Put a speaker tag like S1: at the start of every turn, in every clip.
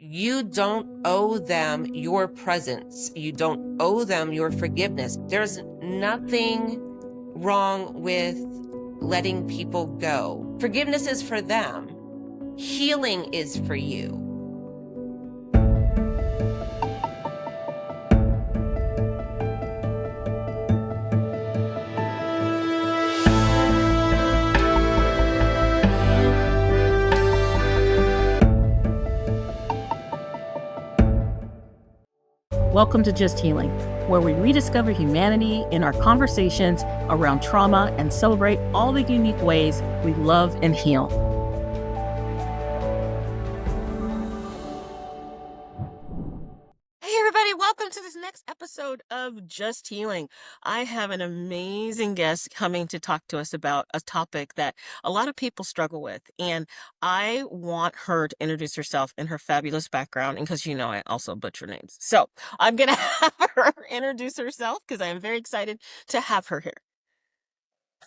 S1: You don't owe them your presence. You don't owe them your forgiveness. There's nothing wrong with letting people go. Forgiveness is for them. Healing is for you.
S2: Welcome to Just Healing, where we rediscover humanity in our conversations around trauma and celebrate all the unique ways we love and heal.
S3: Hey, everybody, welcome to this next episode of Just Healing. I have an amazing guest coming to talk to us about a topic that a lot of people struggle with. And I want her to introduce herself and her fabulous background. And because I also butcher names. So I'm going to have her introduce herself because I am very excited to have her here.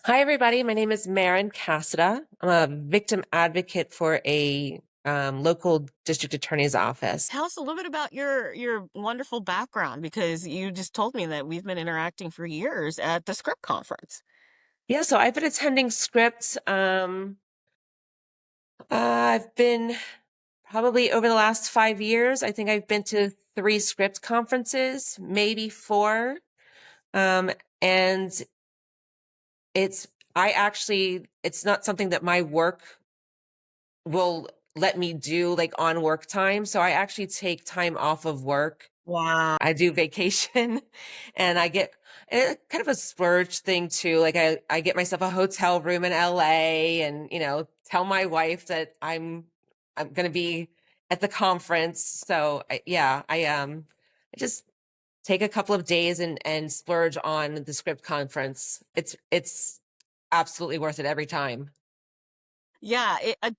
S1: Hi, everybody. My name is Maren Casada. I'm a victim advocate for a local district attorney's office.
S3: Tell us a little bit about your wonderful background, because you just told me that we've been interacting for years at the Script Conference.
S1: Yeah, so I've been attending Scripts. I've been probably over the last 5 years. I think I've been to 3 Script conferences, maybe 4. And it's not something that my work will let me do like on work time. So I actually take time off of work.
S3: Wow.
S1: I do vacation and I get kind of a splurge thing too. Like I get myself a hotel room in LA and, tell my wife that I'm going to be at the conference. So I just take a couple of days and splurge on the Script conference. It's absolutely worth it every time.
S3: Yeah,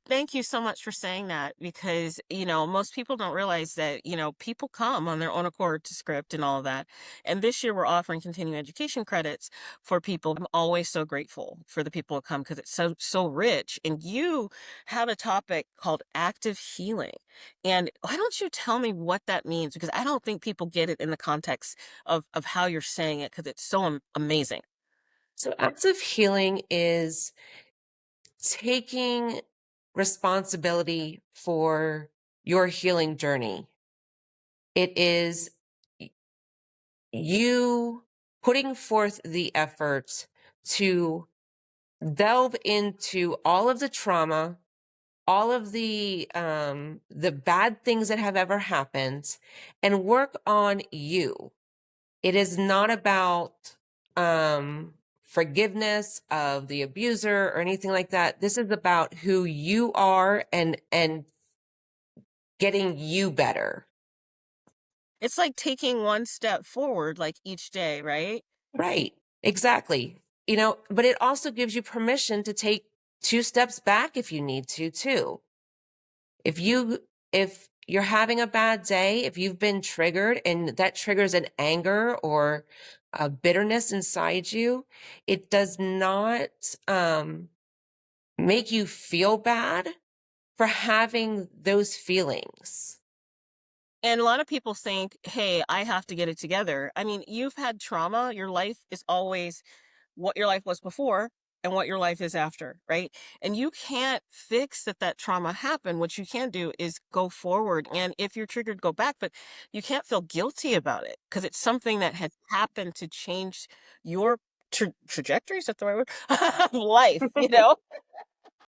S3: thank you so much for saying that, because, most people don't realize that, people come on their own accord to Script and all of that. And this year we're offering continuing education credits for people. I'm always so grateful for the people who come because it's so rich. And you have a topic called active healing. And why don't you tell me what that means? Because I don't think people get it in the context of how you're saying it, because it's so amazing.
S1: So active healing is taking responsibility for your healing journey. It is you putting forth the effort to delve into all of the trauma, all of the bad things that have ever happened, and work on you. It is not about forgiveness of the abuser or anything like that. This is about who you are and getting you better.
S3: It's like taking one step forward, like each day, right?
S1: Right. Exactly. But it also gives you permission to take 2 steps back if you need to too. If you're having a bad day, if you've been triggered and that triggers an anger or a bitterness inside you, it does not make you feel bad for having those feelings.
S3: And a lot of people think, hey, I have to get it together. I mean, you've had trauma. Your life is always what your life was before and what your life is after, right? And you can't fix that trauma happened. What you can do is go forward. And if you're triggered, go back, but you can't feel guilty about it because it's something that had happened to change your trajectory. Is that the right word? Of life,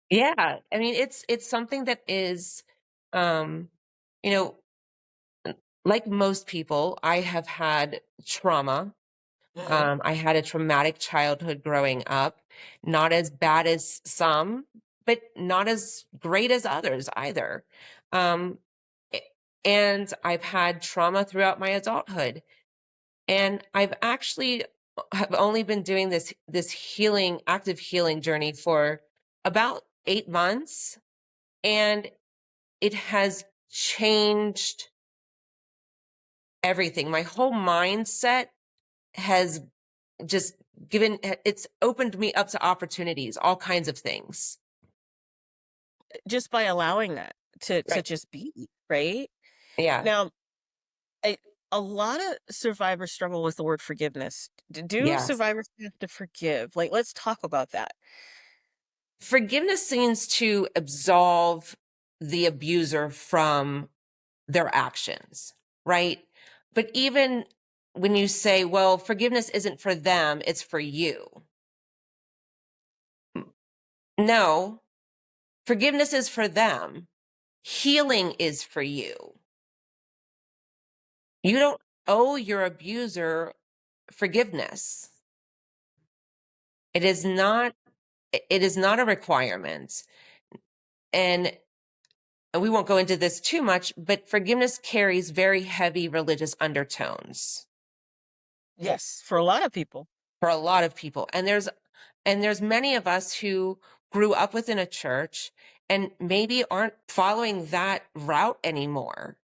S1: Yeah. I mean, it's something that is, you know, like most people, I have had trauma.
S3: Mhm.
S1: I had a traumatic childhood growing up, not as bad as some, but not as great as others either. Um, a- and I've had trauma throughout my adulthood. And I've actually have only been doing this healing, active healing journey for about 8 months, and it has changed everything. My whole mindset has just it's opened me up to opportunities, all kinds of things.
S3: Just by allowing that to
S1: Right.
S3: just be, right?
S1: Yeah.
S3: Now, a, a lot of survivors struggle with the word forgiveness. Do
S1: Yes.
S3: survivors have to forgive? Like, let's talk about that.
S1: Forgiveness seems to absolve the abuser from their actions, right? But even when you say, well, forgiveness isn't for them, it's for you. No, forgiveness is for them. Healing is for you. You don't owe your abuser forgiveness. It is not a requirement. And we won't go into this too much, but forgiveness carries very heavy religious undertones
S3: Yes, for a lot of people.
S1: for a lot of people. And there's many of us who grew up within a church and maybe aren't following that route anymore.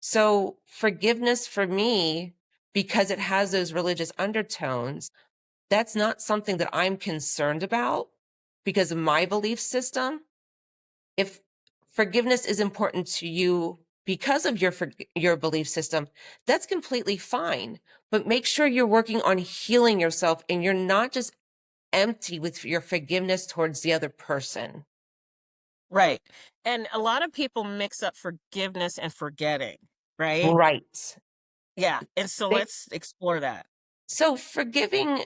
S1: So forgiveness for me, because it has those religious undertones, that's not something that I'm concerned about because of my belief system. If forgiveness is important to you because of your belief system, that's completely fine. But make sure you're working on healing yourself and you're not just empty with your forgiveness towards the other person.
S3: Right. And a lot of people mix up forgiveness and forgetting, right?
S1: Right.
S3: Yeah. And so
S1: They,
S3: let's explore that.
S1: so forgiving,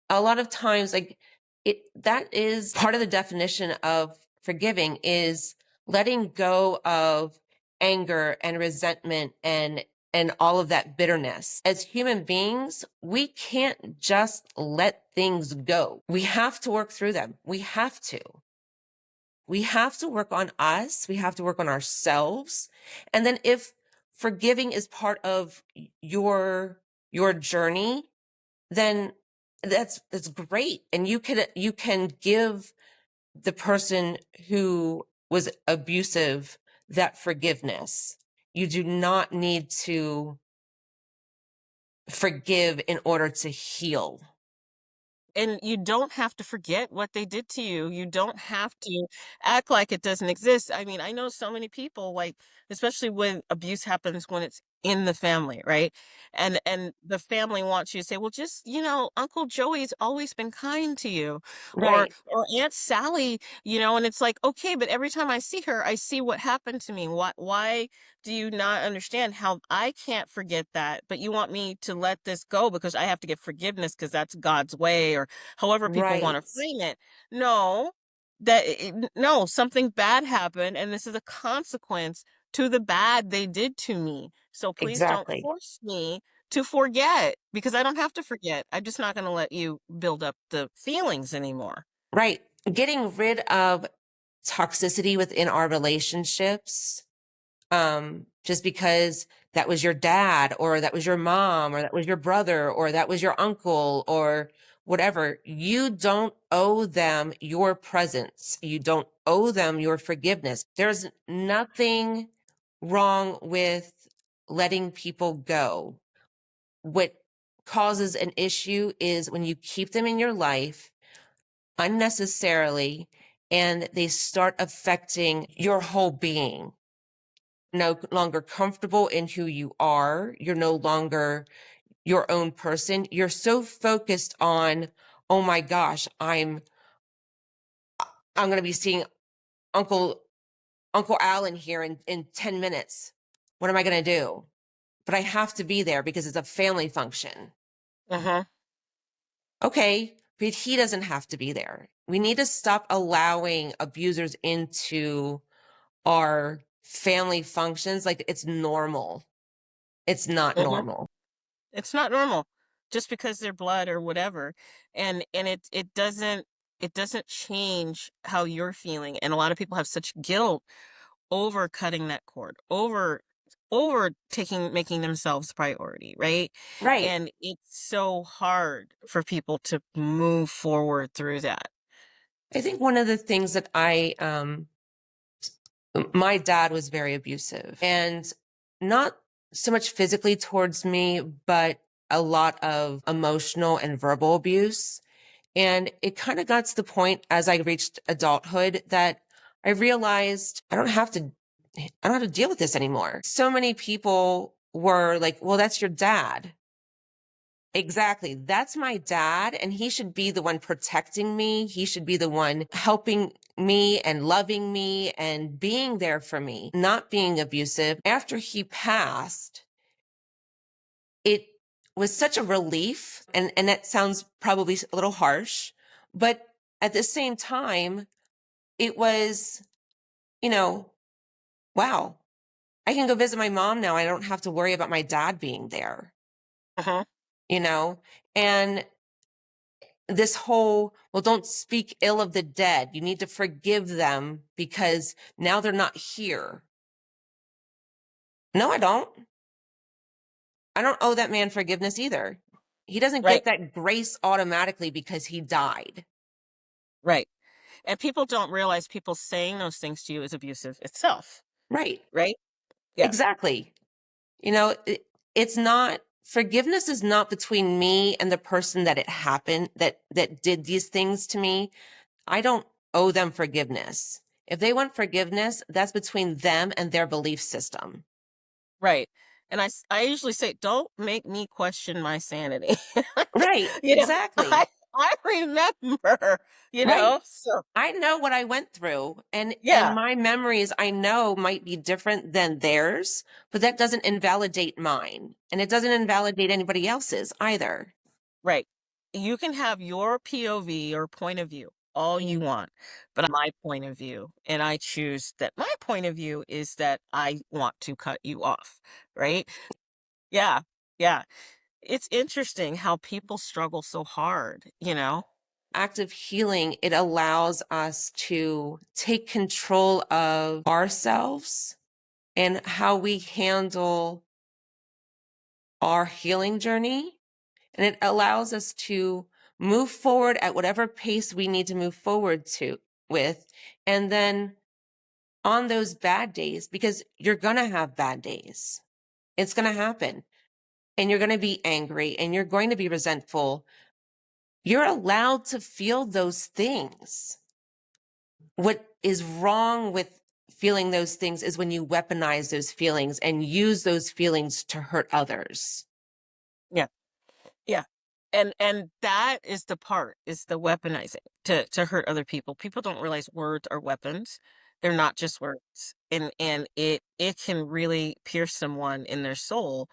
S1: a lot of times, like, it, that is part of the definition of forgiving, is letting go of anger and resentment and all of that bitterness. As human beings, we can't just let things go. We have to work through them. We have to work on us. We have to work on ourselves. And then if forgiving is part of your journey, then that's great. And you can give the person who was abusive that forgiveness. You do not need to forgive in order to heal.
S3: And you don't have to forget what they did to you. You don't have to act like it doesn't exist. I mean, I know so many people, like, especially when abuse happens when it's in the family, right? And the family wants you to say, well, just, Uncle Joey's always been kind to you, or
S1: Right.
S3: Aunt Sally, and it's like, okay, but every time I see her, I see what happened to me. Why do you not understand how I can't forget that, but you want me to let this go because I have to get forgiveness because that's God's way, or however people want to
S1: Right.
S3: frame it. No, no, something bad happened, and this is a consequence to the bad they did to me. So please don't
S1: Exactly.
S3: force me to forget because I don't have to forget. I'm just not going to let you build up the feelings anymore.
S1: Right. Getting rid of toxicity within our relationships, just because that was your dad or that was your mom or that was your brother or that was your uncle or whatever. You don't owe them your presence. You don't owe them your forgiveness. There's nothing wrong with letting people go. What causes an issue is when you keep them in your life unnecessarily and they start affecting your whole being. No longer comfortable in who you are. You're no longer your own person. You're so focused on, oh my gosh, I'm going to be seeing Uncle Uncle Alan here in 10 minutes. What am I going to do? But I have to be there because it's a family function.
S3: Uh-huh.
S1: Okay, but he doesn't have to be there. We need to stop allowing abusers into our family functions like it's normal. It's not
S3: Uh-huh.
S1: normal.
S3: It's not normal just because they're blood or whatever. And it doesn't change how you're feeling. And a lot of people have such guilt over cutting that cord, over taking making themselves priority, right?
S1: Right.
S3: And it's so hard for people to move forward through that.
S1: I think one of the things that my dad was very abusive and not so much physically towards me, but a lot of emotional and verbal abuse. And it kind of got to the point as I reached adulthood that I realized I don't have to I don't have to deal with this anymore. So many people were like, well, that's your dad. Exactly. That's my dad, and he should be the one protecting me. He should be the one helping me and loving me and being there for me, not being abusive. After he passed, it was such a relief. And that sounds probably a little harsh, but at the same time, it was, you know, wow, I can go visit my mom now. I don't have to worry about my dad being there,
S3: Uh-huh.
S1: you know? And this whole, well, don't speak ill of the dead. You need to forgive them because now they're not here. No, I don't. I don't owe that man forgiveness either. He doesn't
S3: Right.
S1: get that grace automatically because he died.
S3: Right. And people don't realize people saying those things to you is abusive itself.
S1: Right.
S3: Right. Yeah.
S1: Exactly. You know, it's not, forgiveness is not between me and the person that it happened, that did these things to me. I don't owe them forgiveness. If they want forgiveness, that's between them and their belief system.
S3: Right. And I usually say, don't make me question my sanity.
S1: Right.
S3: You know,
S1: Exactly.
S3: I remember,
S1: Right.
S3: so
S1: I know what I went through, and
S3: yeah.
S1: my memories I know might be different than theirs, but that doesn't invalidate mine, and it doesn't invalidate anybody else's either.
S3: Right. You can have your POV or point of view all you want, but my point of view, and I choose that my point of view is that I want to cut you off. Right. Yeah. Yeah. It's interesting how people struggle so hard.
S1: Active healing, it allows us to take control of ourselves and how we handle our healing journey. And it allows us to move forward at whatever pace we need to move forward to with. And then on those bad days, because you're going to have bad days, it's going to happen. And you're going to be angry and you're going to be resentful. You're allowed to feel those things. What is wrong with feeling those things is when you weaponize those feelings and use those feelings to hurt others.
S3: Yeah. Yeah. And that is the part, is the weaponizing to hurt other people. People don't realize words are weapons. They're not just words. And it can really pierce someone in their soul,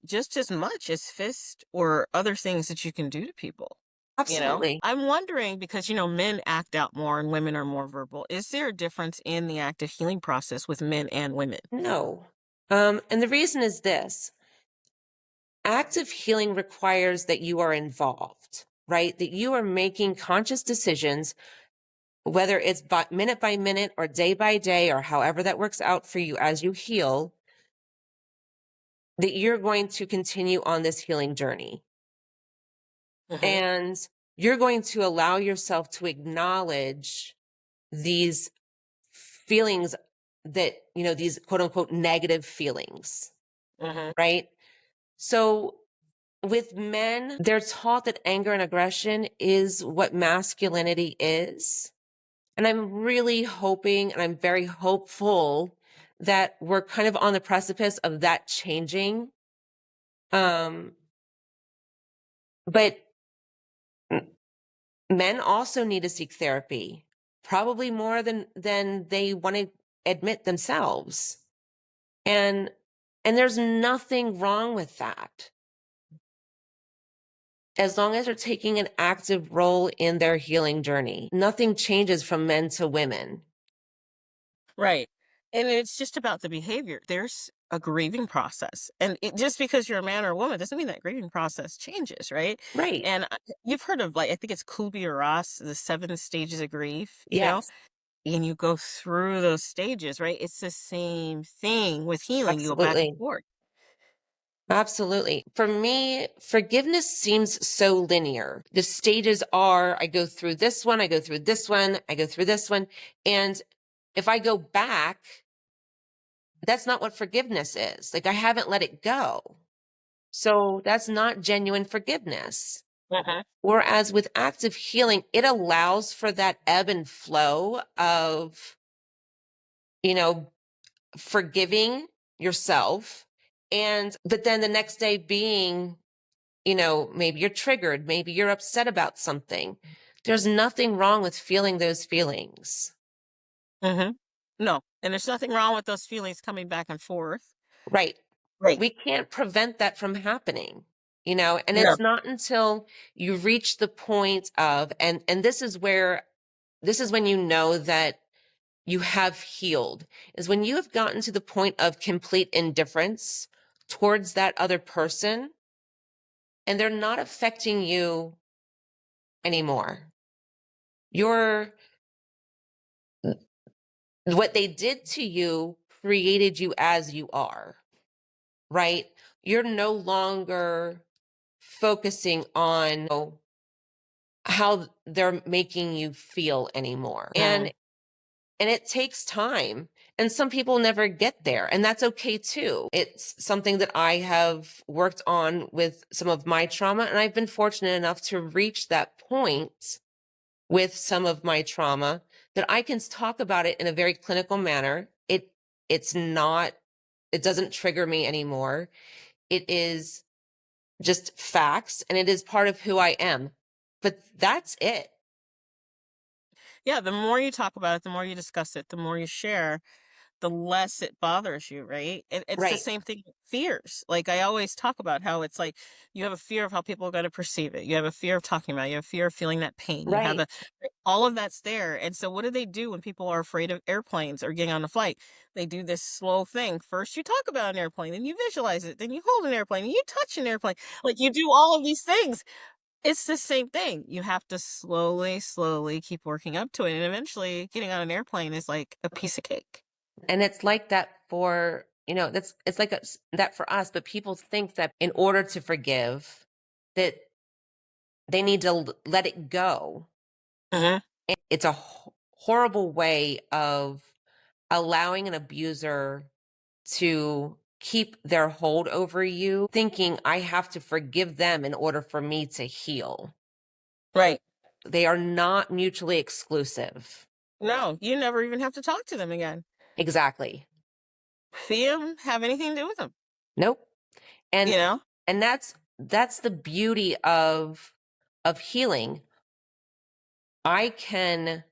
S3: just as much as fist or other things that you can do to people.
S1: Absolutely.
S3: I'm wondering, because men act out more and women are more verbal. Is there a difference in the active healing process with men and women?
S1: No. And the reason is this: active healing requires that you are involved, right? That you are making conscious decisions, whether it's by minute or day by day, or however that works out for you as you heal, that you're going to continue on this healing journey.
S3: Hmm.
S1: And you're going to allow yourself to acknowledge these feelings that, these quote unquote negative feelings,
S3: Hmm.
S1: right? So with men, they're taught that anger and aggression is what masculinity is. And I'm really hoping, and I'm very hopeful that we're kind of on the precipice of that changing. But men also need to seek therapy, probably more than they want to admit themselves. And there's nothing wrong with that, as long as they're taking an active role in their healing journey. Nothing changes from men to women.
S3: Right. And it's just about the behavior. There's a grieving process. And just because you're a man or a woman doesn't mean that grieving process changes, right?
S1: Right.
S3: And you've heard of, like, I think it's Kubler-Ross, the 7 stages of grief,
S1: Yes,
S3: and you go through those stages, right? It's the same thing with healing. You go back and
S1: absolutely.
S3: forth.
S1: Absolutely. For me, forgiveness seems so linear. The stages are, I go through this one, I go through this one, I go through this one. And if I go back, that's not what forgiveness is. Like, I haven't let it go. So that's not genuine forgiveness.
S3: Uh-huh.
S1: Whereas with active healing, it allows for that ebb and flow of, you know, forgiving yourself, but then the next day being, maybe you're triggered, maybe you're upset about something. There's nothing wrong with feeling those feelings.
S3: Hmm. No, and there's nothing wrong with those feelings coming back and forth.
S1: Right.
S3: Right.
S1: We can't prevent that from happening, and
S3: No.
S1: it's not until you reach the point of, and this is when you know that you have healed, is when you have gotten to the point of complete indifference towards that other person and they're not affecting you anymore. You're What they did to you created you as you are, right? You're no longer focusing on how they're making you feel anymore. And it takes time. And some people never get there, and that's okay too. It's something that I have worked on with some of my trauma, and I've been fortunate enough to reach that point with some of my trauma that I can talk about it in a very clinical manner. It's not it doesn't trigger me anymore. It is just facts, and it is part of who I am. But that's it.
S3: Yeah, the more you talk about it, the more you discuss it, the more you share, the less it bothers you, right? And it's the
S1: Right.
S3: same thing with fears. Like I always talk about how it's like you have a fear of how people are going to perceive it. You have a fear of talking about it. You have a fear of feeling that pain. You have
S1: Right.
S3: all of that's there. And so what do they do when people are afraid of airplanes or getting on a flight? They do this slow thing. First you talk about an airplane, then you visualize it, then you hold an airplane, and you touch an airplane. Like you do all of these things. It's the same thing. You have to slowly, slowly keep working up to it. And eventually getting on an airplane is like a piece of cake.
S1: And it's like that for, that's it's like that for us, but people think that in order to forgive, that they need to let it go.
S3: Mhm.
S1: And it's a horrible way of allowing an abuser to keep their hold over you, thinking I have to forgive them in order for me to heal.
S3: Right.
S1: They are not mutually exclusive.
S3: No, you never even have to talk to them again.
S1: Exactly.
S3: See them, have anything to do with them,
S1: Nope.
S3: you
S1: And
S3: know?
S1: that's the beauty of healing. I can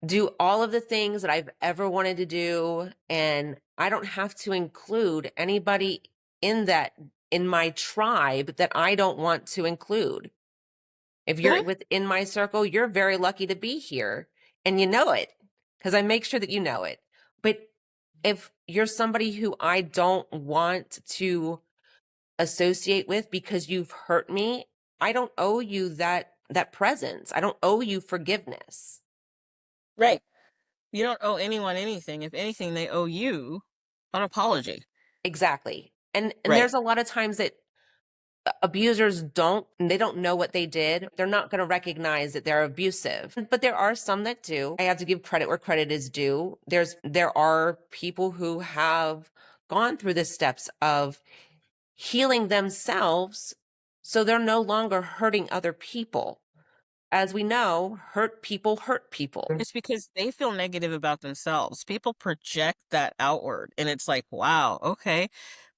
S1: do all of the things that I've ever wanted to do, and I don't have to include anybody in my tribe that I don't want to include. If you're
S3: Mhm.
S1: within my circle, you're very lucky to be here, and you know it because I make sure that you know it. But if you're somebody who I don't want to associate with because you've hurt me, I don't owe you that presence. I don't owe you forgiveness.
S3: Right. You don't owe anyone anything. If anything, they owe you an apology.
S1: Exactly. And
S3: Right.
S1: there's a lot of times that abusers they don't know what they did. They're not going to recognize that they're abusive. But there are some that do. I have to give credit where credit is due. There are people who have gone through the steps of healing themselves so they're no longer hurting other people. As we know, hurt people hurt people.
S3: It's because they feel negative about themselves. People project that outward, and it's like, wow, okay,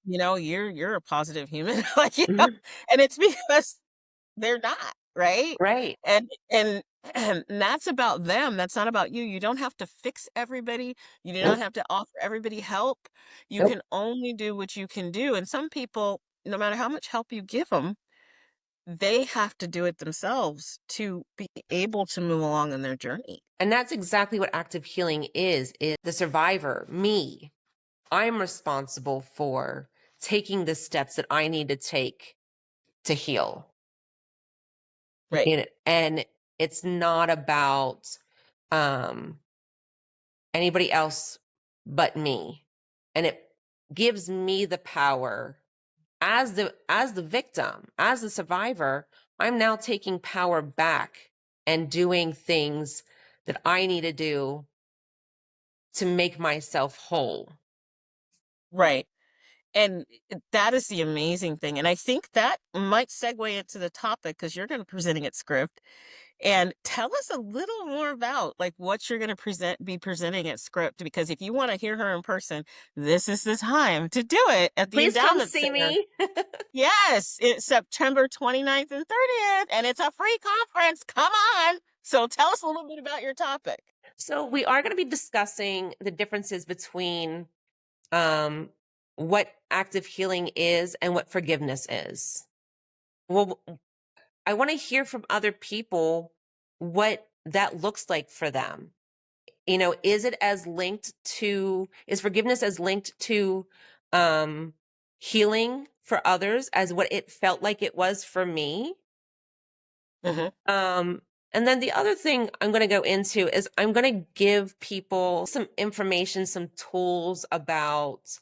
S3: you're a positive human, like,
S1: Mhm.
S3: and it's because they're not, right?
S1: Right.
S3: And and that's about them. That's not about you. You don't have to fix everybody. You do not
S1: Nope.
S3: have to offer everybody help. You
S1: Nope.
S3: can only do what you can do. And some people, no matter how much help you give them, they have to do it themselves to be able to move along in their journey.
S1: And that's exactly what active healing is the survivor, me. I'm responsible for taking the steps that I need to take to heal.
S3: Right.
S1: And it's not about um anybody else but me. And it gives me the power as the victim, as the survivor. I'm now taking power back and doing things that I need to do to make myself whole.
S3: Right. And that is the amazing thing. And I think that might segue into the topic because you're going to be presenting it script. And tell us a little more about like what you're going to be presenting at Script, because if you want to hear her in person, this is the time to do it at the
S1: Please come
S3: Endowment
S1: see
S3: Center.
S1: me.
S3: Yes, it's September 29th and 30th, and it's a free conference. Come on. So tell us a little bit about your topic.
S1: So we are going to be discussing the differences between um, what active healing is and what forgiveness is. Well, I want to hear from other people what that looks like for them. You know, is forgiveness as linked to um, healing for others as what it felt like it was for me?
S3: Hmm.
S1: Um, and then the other thing I'm going to go into is I'm going to give people some information, some tools about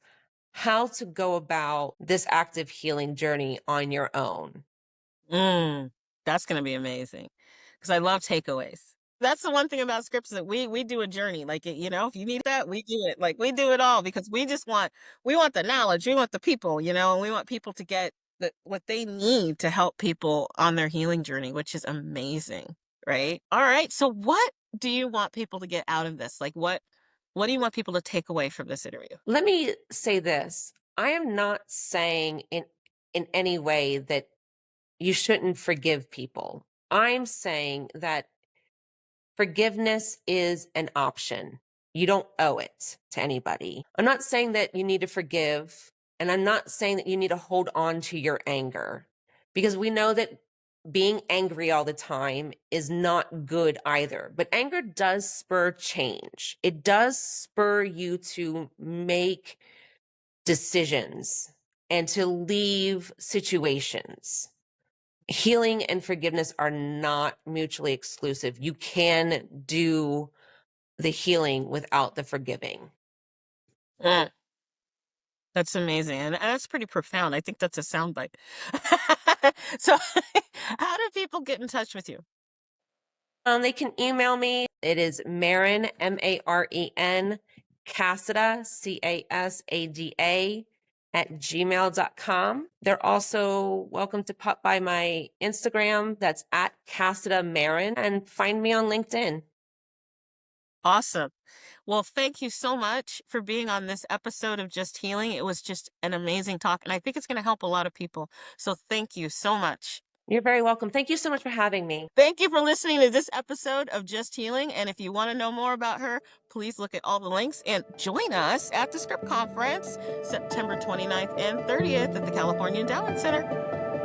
S1: how to go about this active healing journey on your own.
S3: Mm, that's going to be amazing because I love takeaways. That's the one thing about Scripts, that we do a journey. Like, if you need that, we do it. Like, we do it all because we want the knowledge, we want the people, and we want people to get what they need to help people on their healing journey, which is amazing. Right. All right. So what do you want people to get out of this? Like, what do you want people to take away from this interview?
S1: Let me say this. I am not saying in any way that you shouldn't forgive people. I'm saying that forgiveness is an option. You don't owe it to anybody. I'm not saying that you need to forgive, and I'm not saying that you need to hold on to your anger, because we know that being angry all the time is not good either. But anger does spur change. It does spur you to make decisions and to leave situations. Healing and forgiveness are not mutually exclusive. You can do the healing without the forgiving.
S3: Mm, that's amazing. And that's pretty profound. I think that's a soundbite. So, how do people get in touch with you?
S1: They can email me. It is Maren, Maren, Casada, Casada, at gmail.com. They're also welcome to pop by my Instagram. That's at Casada Maren, and find me on LinkedIn.
S3: Awesome. Well, thank you so much for being on this episode of Just Healing. It was just an amazing talk, and I think it's going to help a lot of people. So thank you so much.
S1: You're very welcome. Thank you so much for having me.
S3: Thank you for listening to this episode of Just Healing. And if you want to know more about her, please look at all the links and join us at the Script Conference, September 29th and 30th at the California Endowment Center.